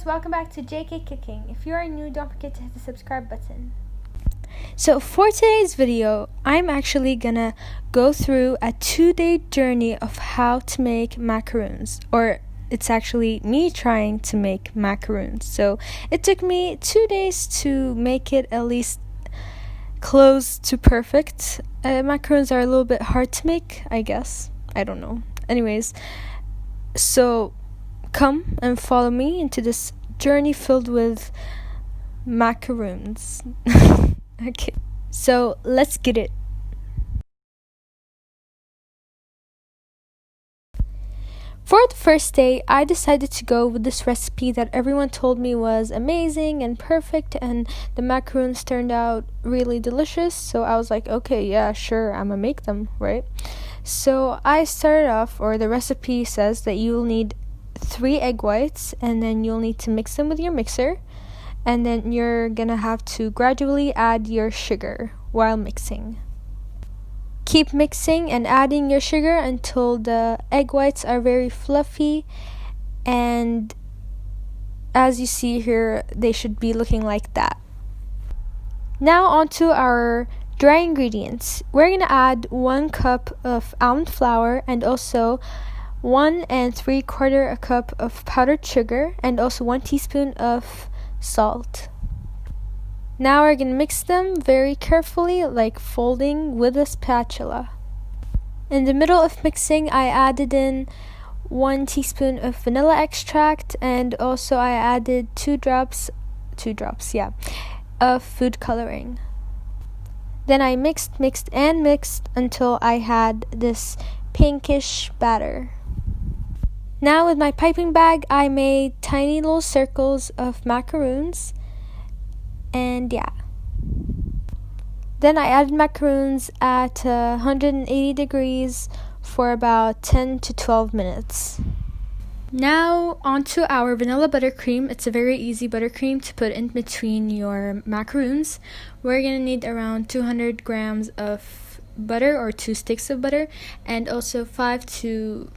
guys, welcome back to JK Cooking. If you are new, don't forget to hit the subscribe button. So for today's video, I'm actually gonna go through a 2-day journey of how to make macaroons, or it's actually me trying to make macaroons. So it took me 2 days to make it at least close to perfect. Macaroons are a little bit hard to make, I guess. I don't know. Anyways, so come and follow me into this journey filled with macaroons. Okay, so let's get it. For the first day, I decided to go with this recipe that everyone told me was amazing and perfect, and the macaroons turned out really delicious. So I was like, okay, yeah, sure, I'm gonna make them, right? So I started off, or the recipe says that you'll need 3 egg whites, and then you'll need to mix them with your mixer, and then you're gonna have to gradually add your sugar while mixing. Keep mixing and adding your sugar until the egg whites are very fluffy, and as you see here, they should be looking like that. Now onto our dry ingredients. We're gonna add 1 cup of almond flour, and also 1 3/4 cup of powdered sugar, and also 1 teaspoon of salt. Now we're gonna mix them very carefully, like folding with a spatula. In the middle of mixing, I added in 1 teaspoon of vanilla extract, and also I added 2 drops of food coloring. Then I mixed until I had this pinkish batter. Now with my piping bag, I made tiny little circles of macaroons, and yeah. Then I added macaroons at 180 degrees for about 10 to 12 minutes. Now onto our vanilla buttercream. It's a very easy buttercream to put in between your macaroons. We're gonna need around 200 grams of butter, or 2 sticks of butter, and also 4 to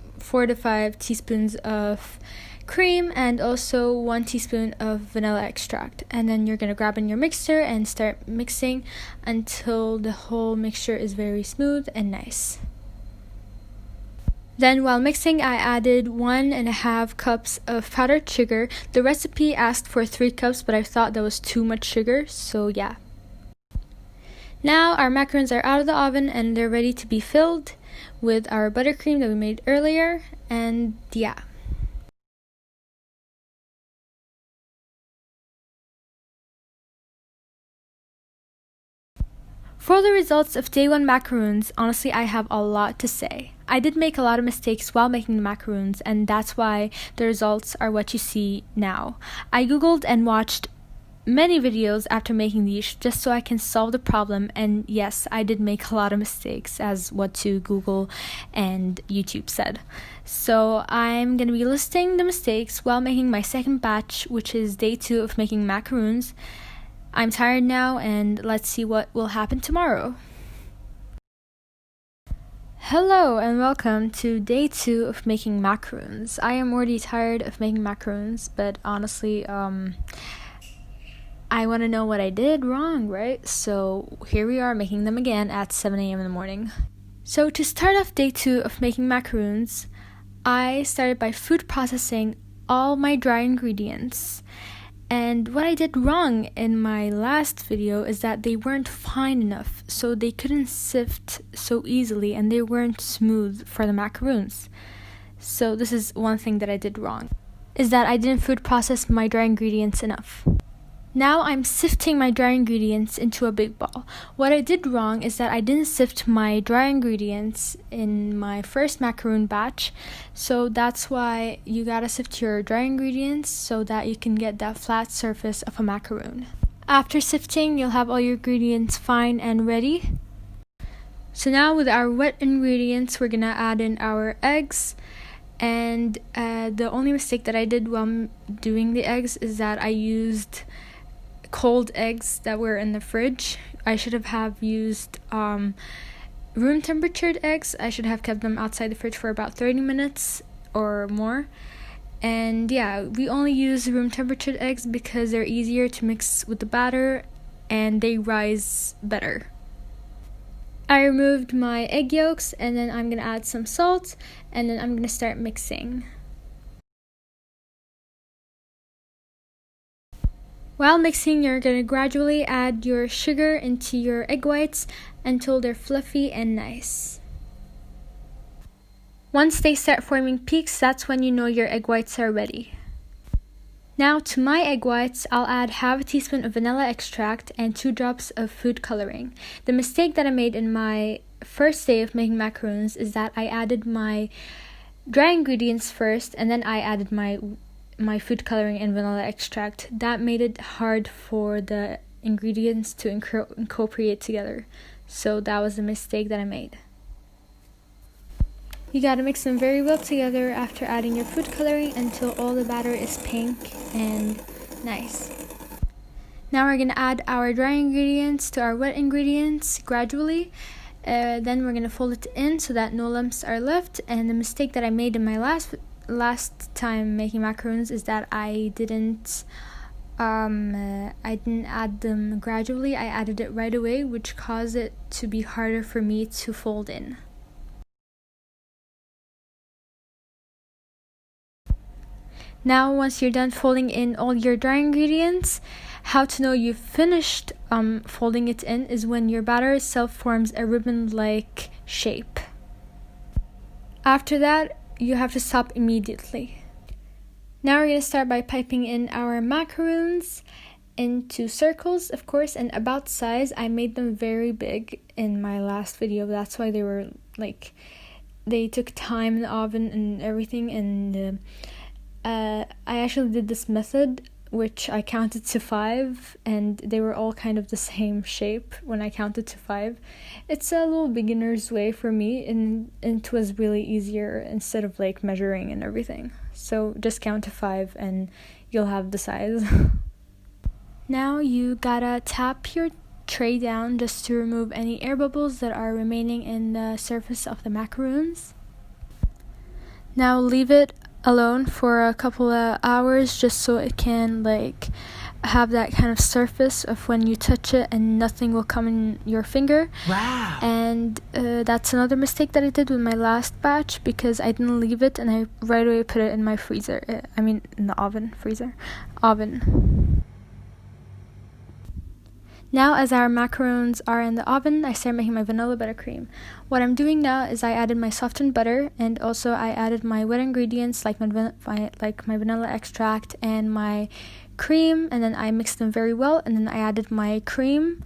5 teaspoons of cream, and also 1 teaspoon of vanilla extract. And then you're going to grab in your mixer and start mixing until the whole mixture is very smooth and nice. Then while mixing, I added 1.5 cups of powdered sugar. The recipe asked for 3 cups, but I thought that was too much sugar, so yeah. Now our macaroons are out of the oven and they're ready to be filled with our buttercream that we made earlier, and yeah. For the results of day 1 macaroons, honestly, I have a lot to say. I did make a lot of mistakes while making the macaroons, and that's why the results are what you see now. I googled and watched many videos after making these just so I can solve the problem, and yes, I did make a lot of mistakes, as what to Google and YouTube said. So I'm going to be listing the mistakes while making my second batch, which is day 2 of making macaroons. I'm tired now, and let's see what will happen tomorrow. Hello and welcome to day 2 of making macaroons. I am already tired of making macaroons, but honestly, I want to know what I did wrong, right? So here we are making them again at 7 a.m. in the morning. So to start off day 2 of making macaroons, I started by food processing all my dry ingredients. And what I did wrong in my last video is that they weren't fine enough, so they couldn't sift so easily, and they weren't smooth for the macaroons. So this is one thing that I did wrong, is that I didn't food process my dry ingredients enough. Now I'm sifting my dry ingredients into a big ball. What I did wrong is that I didn't sift my dry ingredients in my first macaroon batch, so that's why you gotta sift your dry ingredients so that you can get that flat surface of a macaroon. After sifting, you'll have all your ingredients fine and ready. So now with our wet ingredients, we're gonna add in our eggs. And the only mistake that I did while doing the eggs is that I used cold eggs that were in the fridge. I should have used room temperatured eggs. I should have kept them outside the fridge for about 30 minutes or more. And yeah, we only use room temperature eggs because they're easier to mix with the batter and they rise better. I removed my egg yolks, and then I'm gonna add some salt, and then I'm gonna start mixing. While mixing, you're gonna gradually add your sugar into your egg whites until they're fluffy and nice. Once they start forming peaks, that's when you know your egg whites are ready. Now to my egg whites, I'll add half a teaspoon of vanilla extract and 2 drops of food coloring. The mistake that I made in my first day of making macaroons is that I added my dry ingredients first, and then I added my food coloring and vanilla extract. That made it hard for the ingredients to incorporate together. So that was a mistake that I made. You gotta mix them very well together after adding your food coloring until all the batter is pink and nice. Now we're gonna add our dry ingredients to our wet ingredients gradually. Then we're gonna fold it in so that no lumps are left. And the mistake that I made in my last time making macaroons is that I didn't add them gradually. I added it right away, which caused it to be harder for me to fold in. Now, once you're done folding in all your dry ingredients, how to know you've finished folding it in is when your batter itself forms a ribbon-like shape. After that, you have to stop immediately. Now we're going to start by piping in our macaroons into circles, of course, and about size. I made them very big in my last video. That's why they were they took time in the oven and everything, and I actually did this method which I counted to 5, and they were all kind of the same shape when I counted to 5. It's a little beginner's way for me, and it was really easier instead of measuring and everything. So just count to 5 and you'll have the size. Now you gotta tap your tray down just to remove any air bubbles that are remaining in the surface of the macaroons. Now leave it alone for a couple of hours just so it can have that kind of surface of when you touch it and nothing will come in your finger. Wow. And that's another mistake that I did with my last batch, because I didn't leave it and I right away put it in my freezer. In the oven. Now, as our macaroons are in the oven, I start making my vanilla buttercream. What I'm doing now is I added my softened butter, and also I added my wet ingredients like my vanilla extract and my cream, and then I mixed them very well, and then I added my cream.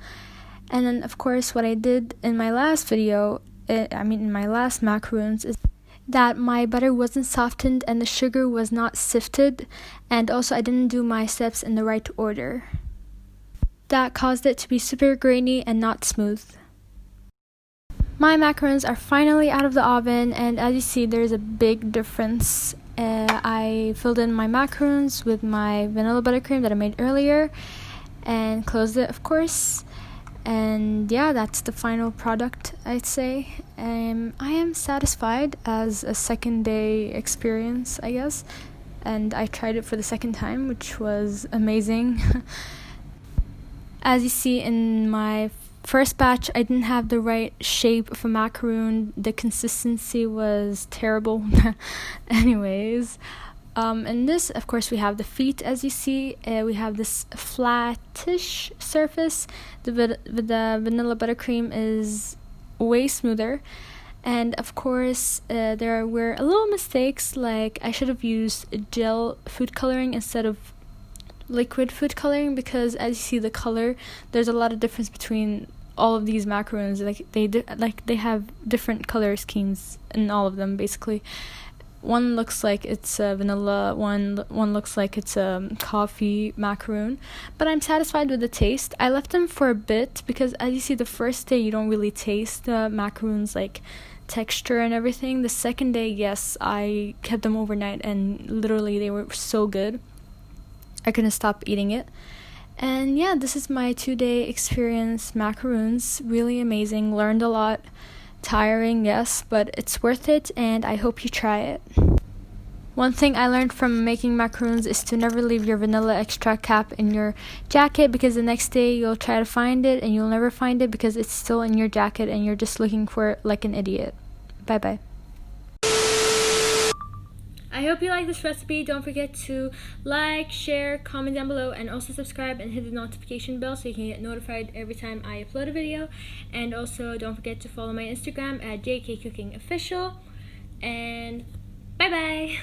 And then, of course, what I did in my last video, in my last macaroons, is that my butter wasn't softened and the sugar was not sifted, and also I didn't do my steps in the right order. That caused it to be super grainy and not smooth. My macaroons are finally out of the oven, and as you see, there's a big difference. I filled in my macaroons with my vanilla buttercream that I made earlier and closed it, of course. And yeah, that's the final product, I'd say. I am satisfied as a second day experience, I guess. And I tried it for the second time, which was amazing. As you see in my first batch, I didn't have the right shape of a macaroon. The consistency was terrible. Anyways, in this, of course, we have the feet. As you see, we have this flattish surface. The vanilla buttercream is way smoother. And of course, there were a little mistakes, like I should have used gel food coloring instead of liquid food coloring, because as you see the color, there's a lot of difference between all of these macaroons. They have different color schemes in all of them. Basically, one looks like it's a vanilla, one looks like it's a coffee macaroon, but I'm satisfied with the taste. I left them for a bit because, as you see, the first day you don't really taste the macaroons texture and everything. The second day, yes, I kept them overnight and literally they were so good. I couldn't stop eating it. And yeah, this is my 2-day experience macaroons. Really amazing. Learned a lot. Tiring, yes, but it's worth it, and I hope you try it. One thing I learned from making macaroons is to never leave your vanilla extract cap in your jacket, because the next day you'll try to find it and you'll never find it because it's still in your jacket and you're just looking for it like an idiot. Bye bye. I hope you like this recipe. Don't forget to like, share, comment down below, and also subscribe and hit the notification bell so you can get notified every time I upload a video. And also don't forget to follow my Instagram at JKCookingOfficial. And bye bye.